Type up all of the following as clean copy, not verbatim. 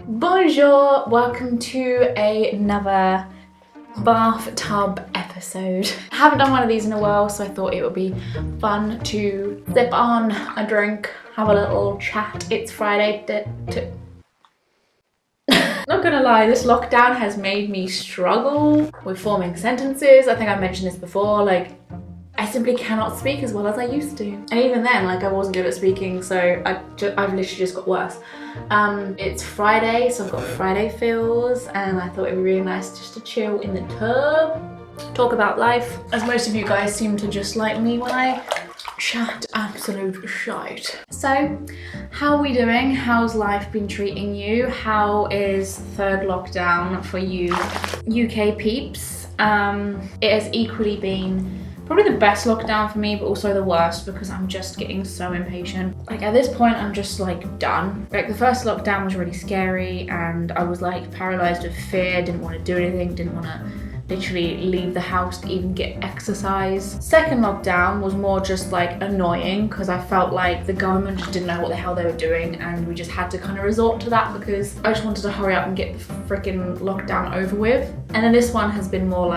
Bonjour, welcome to another bathtub episode. I haven't done one of these in a while, so I thought it would be fun to sip on a drink, have a little chat. It's Friday. Not gonna lie, this lockdown has made me struggle with forming sentences. I think I mentioned this before, I simply cannot speak as well as I used to. And even then, I wasn't good at speaking, so I've literally just got worse. It's Friday, so I've got Friday feels, and I thought it'd be really nice just to chill in the tub, talk about life. As most of you guys seem to just like me when I chat absolute shite. So, how are we doing? How's life been treating you? How is third lockdown for you UK peeps? It has equally been probably the best lockdown for me, but also the worst because I'm just getting so impatient. At this point, I'm just done. The first lockdown was really scary and I was paralyzed with fear, didn't want to do anything, didn't want to literally leave the house to even get exercise. Second lockdown was more just annoying because I felt like the government just didn't know what the hell they were doing and we just had to kind of resort to that because I just wanted to hurry up and get the freaking lockdown over with. And then this one has been more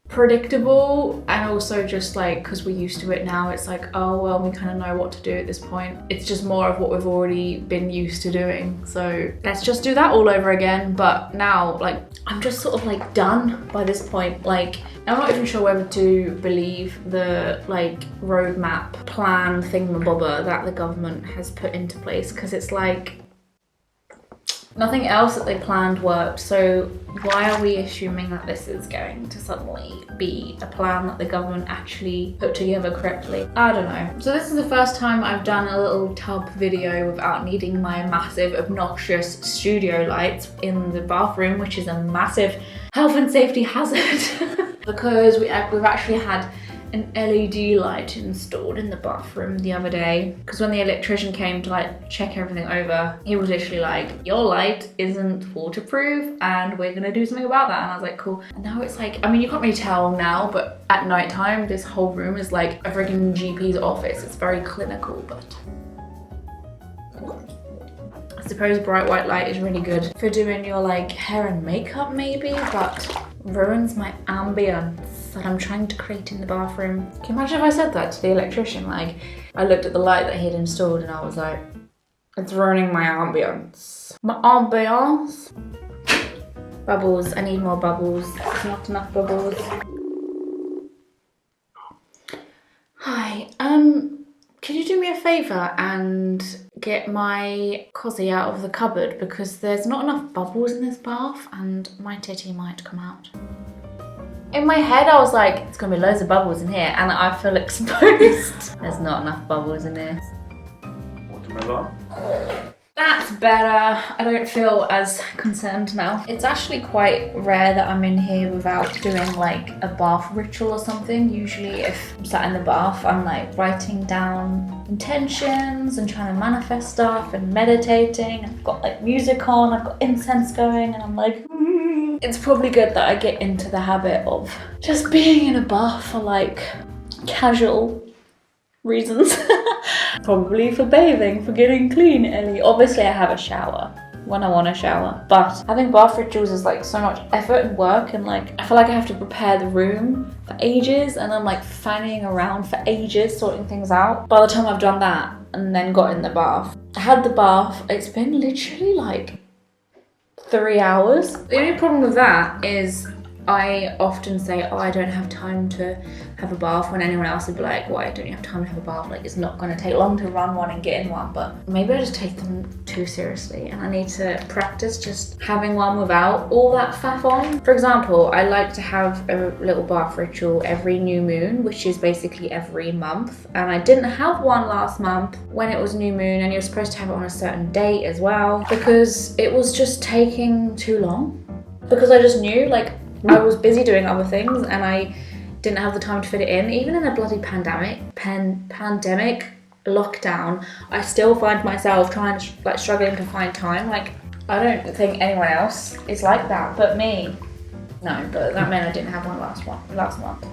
predictable, and also just because we're used to it now, it's oh well, we kind of know what to do at this point. It's just more of what we've already been used to doing, so let's just do that all over again. But now I'm just sort of done by this point. I'm not even sure whether to believe the roadmap plan thingamabobber that the government has put into place, because it's nothing else that they planned worked, so why are we assuming that this is going to suddenly be a plan that the government actually put together correctly? I don't know. So this is the first time I've done a little tub video without needing my massive, obnoxious studio lights in the bathroom, which is a massive health and safety hazard. Because we've actually had an LED light installed in the bathroom the other day, because when the electrician came to check everything over, he was literally your light isn't waterproof and we're gonna do something about that. And I was cool. And now it's you can't really tell now, but at night time this whole room is a freaking GP's office. It's very clinical, but I suppose bright white light is really good for doing your hair and makeup maybe, but ruins my ambience that I'm trying to create in the bathroom. Can you imagine if I said that to the electrician? I looked at the light that he'd installed and I was it's ruining my ambience. My ambience? Bubbles, I need more bubbles. There's not enough bubbles. Hi, could you do me a favour and get my cosy out of the cupboard, because there's not enough bubbles in this bath and my titty might come out. In my head I was it's gonna be loads of bubbles in here, and I feel exposed. There's not enough bubbles in here. Watermelon. That's better. I don't feel as concerned now. It's actually quite rare that I'm in here without doing a bath ritual or something. Usually if I'm sat in the bath, I'm writing down intentions and trying to manifest stuff and meditating. I've got music on, I've got incense going, and I'm It's probably good that I get into the habit of just being in a bath for casual reasons. Probably for bathing, for getting clean, Ellie. Obviously I have a shower when I want to shower, but having bath rituals is so much effort and work, and I feel I have to prepare the room for ages, and I'm fanning around for ages sorting things out. By the time I've done that and then got in the bath, I had the bath, it's been literally 3 hours. The only problem with that is I often say, I don't have time to have a bath, when anyone else would be why don't you have time to have a bath? It's not going to take long to run one and get in one. But maybe I just take them too seriously and I need to practice just having one without all that faff on. For example, I like to have a little bath ritual every new moon, which is basically every month. And I didn't have one last month when it was new moon, and you're supposed to have it on a certain date as well, because it was just taking too long. Because I just knew I was busy doing other things and I didn't have the time to fit it in. Even in a bloody pandemic lockdown, I still find myself trying to struggling to find time. I don't think anyone else is like that but me. No, but that meant I didn't have one last month.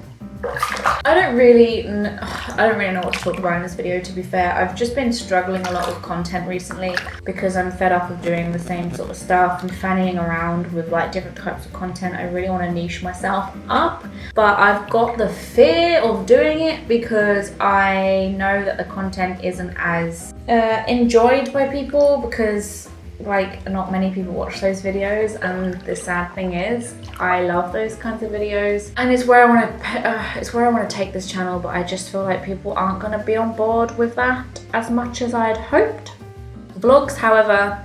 I don't really know what to talk about in this video, to be fair. I've just been struggling a lot with content recently because I'm fed up of doing the same sort of stuff and fannying around with like different types of content. I really want to niche myself up, but I've got the fear of doing it because I know that the content isn't as enjoyed by people, because like not many people watch those videos, and the sad thing is I love those kinds of videos, and it's where I want to take this channel, but I just feel like people aren't going to be on board with that as much as I'd hoped. Vlogs, however,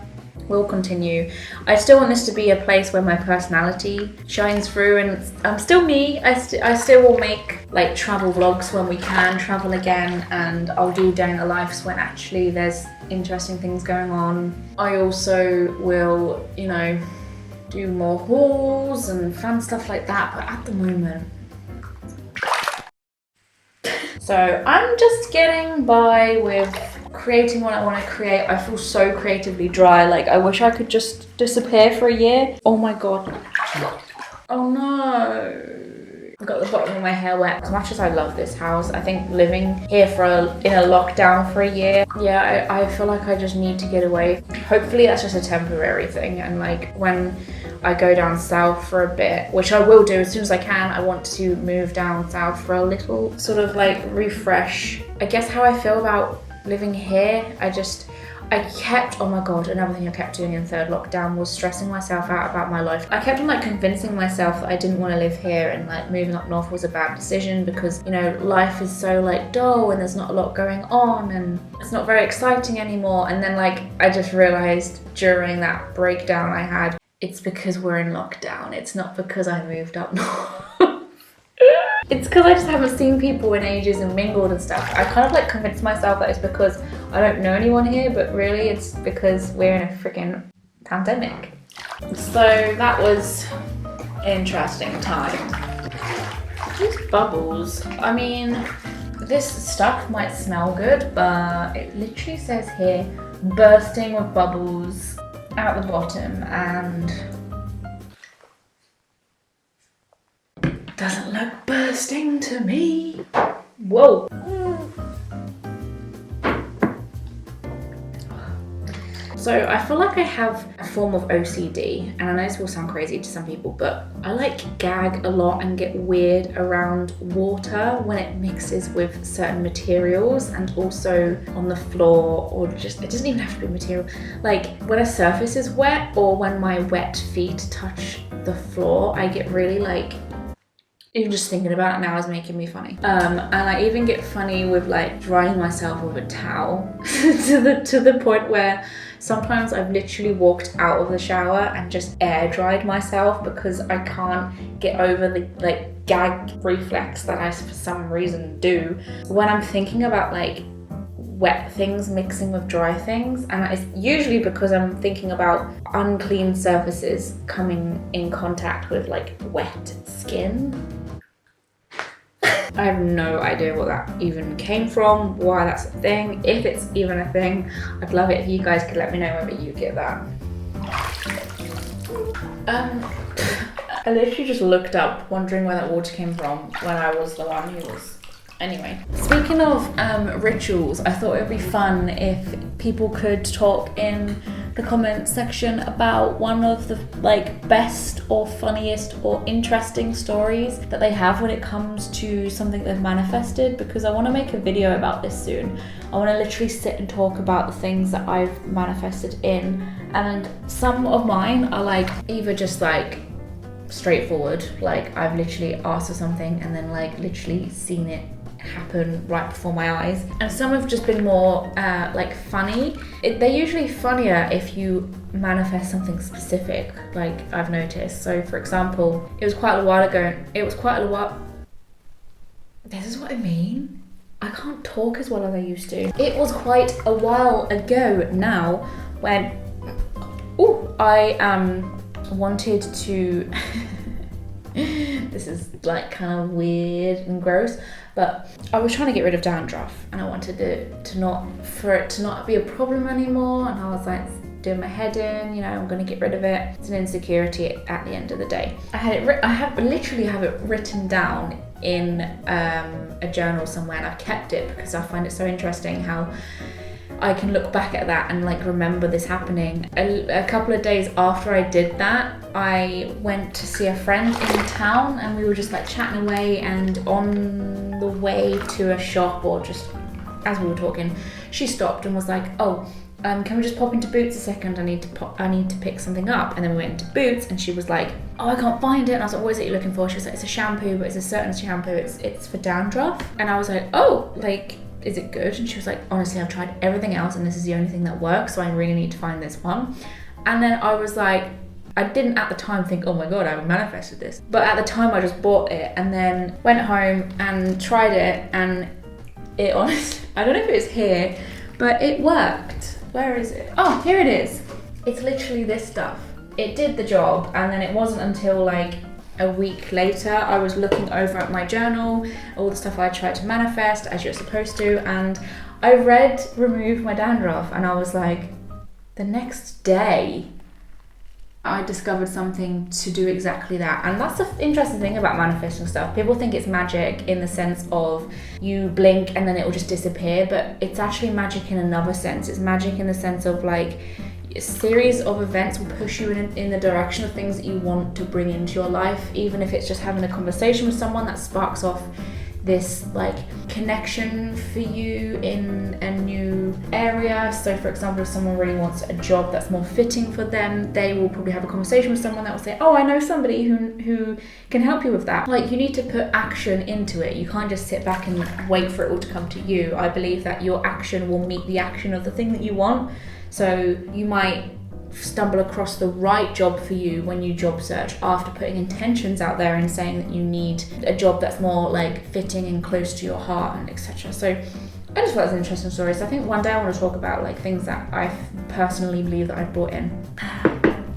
will continue. I still want this to be a place where my personality shines through, and I'm still me. I still will make like travel vlogs when we can travel again, and I'll do day in the lives when actually there's interesting things going on. I also will, you know, do more hauls and fun stuff like that, but at the moment, so I'm just getting by with creating what I want to create. I feel so creatively dry. Like I wish I could just disappear for a year. Oh my god. Oh no. I got the bottom of my hair wet. As much as I love this house, I think living here in a lockdown for a year, yeah, I feel like I just need to get away. Hopefully that's just a temporary thing, and like when I go down south for a bit, which I will do as soon as I can, I want to move down south for a little sort of like refresh. I guess how I feel about living here, oh my god, another thing I kept doing in third lockdown was stressing myself out about my life. I kept on like convincing myself that I didn't want to live here, and like moving up north was a bad decision because, you know, life is so like dull and there's not a lot going on and it's not very exciting anymore. And then like I just realized during that breakdown I had, it's because we're in lockdown. It's not because I moved up north. It's because I just haven't seen people in ages and mingled and stuff. I kind of like convinced myself that it's because I don't know anyone here, but really it's because we're in a freaking pandemic. So that was an interesting time. These bubbles, I mean, this stuff might smell good, but it literally says here, bursting with bubbles at the bottom, and doesn't look bursting to me. Whoa. So I feel like I have a form of OCD, and I know this will sound crazy to some people, but I like gag a lot and get weird around water when it mixes with certain materials, and also on the floor, or just, it doesn't even have to be material. Like when a surface is wet or when my wet feet touch the floor, I get really like, even just thinking about it now is making me funny. And I even get funny with like drying myself with a towel to the point where sometimes I've literally walked out of the shower and just air dried myself because I can't get over the like gag reflex that I for some reason do when I'm thinking about like wet things mixing with dry things, and it's usually because I'm thinking about unclean surfaces coming in contact with like wet skin. I have no idea what that even came from, why that's a thing, if it's even a thing. I'd love it if you guys could let me know whether you get that. I literally just looked up wondering where that water came from when I was the one who was... Anyway, speaking of rituals, I thought it would be fun if people could talk in the comment section about one of the like best or funniest or interesting stories that they have when it comes to something they've manifested, because I want to make a video about this soon. I want to literally sit and talk about the things that I've manifested in, and some of mine are like either just like straightforward, like I've literally asked for something and then like literally seen it happen right before my eyes, and some have just been more like funny. They're usually funnier if you manifest something specific, like I've noticed. So for example, it was quite a while ago, this is what I mean, I can't talk as well as I used to. It was quite a while ago now when I wanted to this is like kind of weird and gross, but I was trying to get rid of dandruff and I wanted it to not be a problem anymore, and I was like doing my head in, you know, I'm gonna get rid of it. It's an insecurity at the end of the day. I literally have it written down in a journal somewhere, and I've kept it because I find it so interesting how I can look back at that and like remember this happening. A couple of days after I did that, I went to see a friend in town, and we were just like chatting away, and on the way to a shop, or just as we were talking, she stopped and was like, oh, can we just pop into Boots a second? I need to pick something up. And then we went into Boots, and she was like, oh, I can't find it. And I was like, what is it you're looking for? She was like, it's a shampoo, but it's a certain shampoo. It's for dandruff. And I was like, oh, like, is it good? And she was like, honestly, I've tried everything else, and this is the only thing that works, so I really need to find this one. And then I was like, I didn't at the time think, oh my god, I've manifested this. But at the time I just bought it, and then went home and tried it, and it honestly, I don't know if it was here, but it worked. Where is it? Oh, here it is. It's literally this stuff. It did the job, and then it wasn't until like a week later I was looking over at my journal, all the stuff I tried to manifest as you're supposed to, and I read remove my dandruff, and I was like, the next day I discovered something to do exactly that. And that's the interesting thing about manifesting stuff. People think it's magic in the sense of you blink and then it will just disappear, but it's actually magic in another sense. It's magic in the sense of like a series of events will push you in the direction of things that you want to bring into your life, even if it's just having a conversation with someone that sparks off this like connection for you in a new area. So for example, if someone really wants a job that's more fitting for them, they will probably have a conversation with someone that will say, oh, I know somebody who can help you with that. Like, you need to put action into it. You can't just sit back and wait for it all to come to you. I believe that your action will meet the action of the thing that you want. So you might stumble across the right job for you when you job search after putting intentions out there and saying that you need a job that's more like fitting and close to your heart, and etc. So I just thought it was an interesting story. So I think one day I want to talk about like things that I personally believe that I've brought in.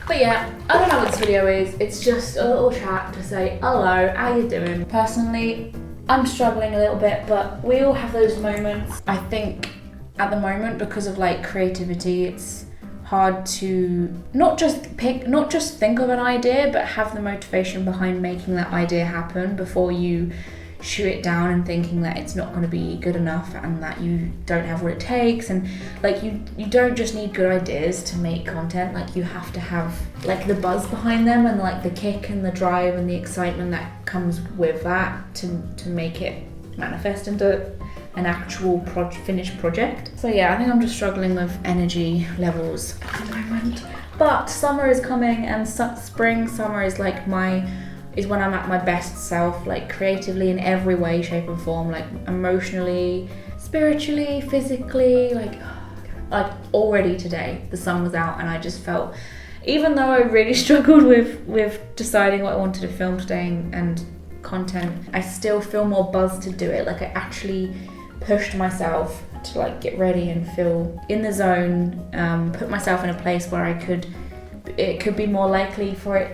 But yeah, I don't know what this video is. It's just a little chat to say hello, how you doing? Personally, I'm struggling a little bit, but we all have those moments. I think at the moment, because of like creativity, it's hard to not just think of an idea, but have the motivation behind making that idea happen before you shoot it down and thinking that it's not going to be good enough and that you don't have what it takes. And like you don't just need good ideas to make content. Like, you have to have like the buzz behind them and like the kick and the drive and the excitement that comes with that to make it manifest into an actual finished project. So yeah, I think I'm just struggling with energy levels at the moment. But summer is coming, and summer is like is when I'm at my best self, like creatively in every way, shape and form, like emotionally, spiritually, physically, like already today the sun was out and I just felt, even though I really struggled with deciding what I wanted to film today and content, I still feel more buzzed to do it. Like, I actually pushed myself to like get ready and feel in the zone, put myself in a place where it could be more likely for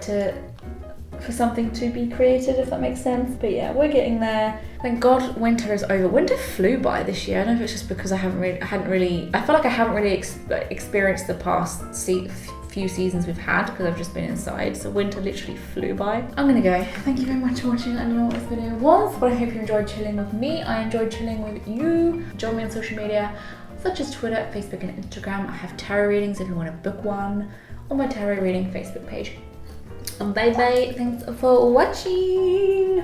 something to be created, if that makes sense. But yeah, we're getting there. Thank God winter is over. Winter flew by this year. I don't know if it's just because I feel like I haven't really experienced the past few seasons we've had because I've just been inside. So winter literally flew by. I'm gonna go. Thank you very much for watching. I don't know what this video was, but I hope you enjoyed chilling with me. I enjoyed chilling with you. Join me on social media such as Twitter, Facebook and Instagram. I have tarot readings if you want to book one on my tarot reading Facebook page. Bye bye, thanks for watching.